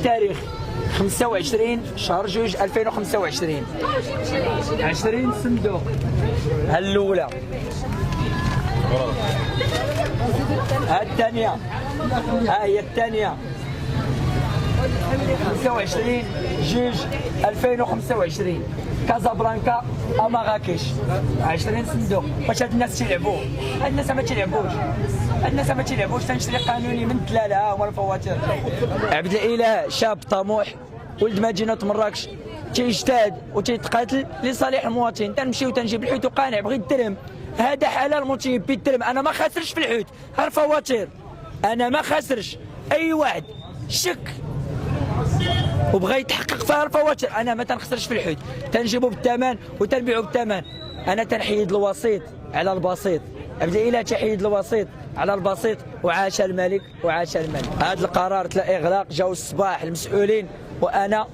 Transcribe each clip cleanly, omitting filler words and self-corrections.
التاريخ 25 شهر جوج 2025. 20 صندوق. ها الاولى، ها الثانيه، ها هي الثانيه 25 جوج 2025. كازابلانكا مراكش. 20 صندوق. واش هاد الناس تيلعبوا؟ هاد الناس ما تيلعبوش، هاد الناس ما تيلعبوش. تنشري قانوني من الدلاله ها هما الفواتير. عبد الاله شاب طموح ولد مدينه مراكش، تيجتهد وتيتقاتل لصالح المواطن. تنمشي وتنجيب الحوت وقانع بغيت الدرهم، هذا حلال متيبي الدرهم. انا ما خاسرش في الحوت، ها الفواتير انا ما خاسرش. اي واحد شك وبغى يتحقق فيها الفواتير انا ما تنخسرش في الحوت، تنجيبو بالثمن وتنبيعو بالثمن. انا تنحيد الوسيط على البسيط. عبد الاله تحيد الوسيط على البسيط، وعاش الملك وعاش الملك. هذا القرار تلا اغلاق جاو الصباح المسؤولين، وانا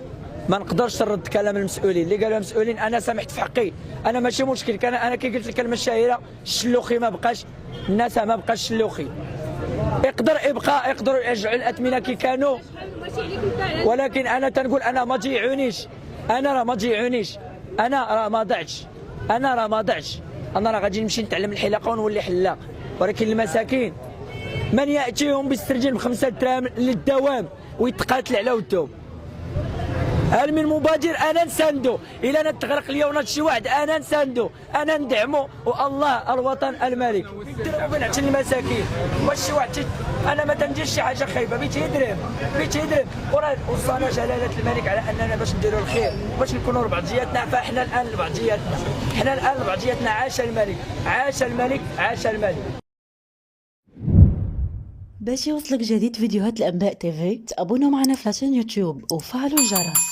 ما نقدرش نرد كلام المسؤولين اللي قالوا المسؤولين. انا سامحت في حقي، انا ماشي مشكل. كان انا كي قلت الكلمه الشهيره الشلوخي ما بقاش، الناس ما بقاش شلوخي. يقدر يبقى، يقدروا يرجعوا الاثمنه كي كانوا، ولكن انا تنقول انا ما تيعونيش، انا راه ما تيعونيش، انا راه ما ضعتش، انا راه ما ضعتش. انا راه غادي نمشي نتعلم الحلاقه ونولي حلاق. ولكن المساكين من ياتيهم بالسرجين ب5 دراهم للدوام ويتقاتل على ودهم. هل من مبادر انا نساندو؟ الى انا تغرق اليوم شي واحد انا نساندو، انا ندعمو، والله الوطن الملك. بنعطي المساكين. واش شي واحد انا ما تنديرش شي حاجه خايبه، بيت يدرهم بيت يدرهم. وراه وصانا جلاله الملك على اننا باش نديروا الخير، باش نكونوا لبعضياتنا. فاحنا الان لبعضياتنا، حنا الان لبعضياتنا. عاش الملك، عاش الملك، عاش الملك. باش يوصلك جديد فيديوهات الأنباء تيفي تابونوا معنا في لاشين يوتيوب وفعلوا الجرس.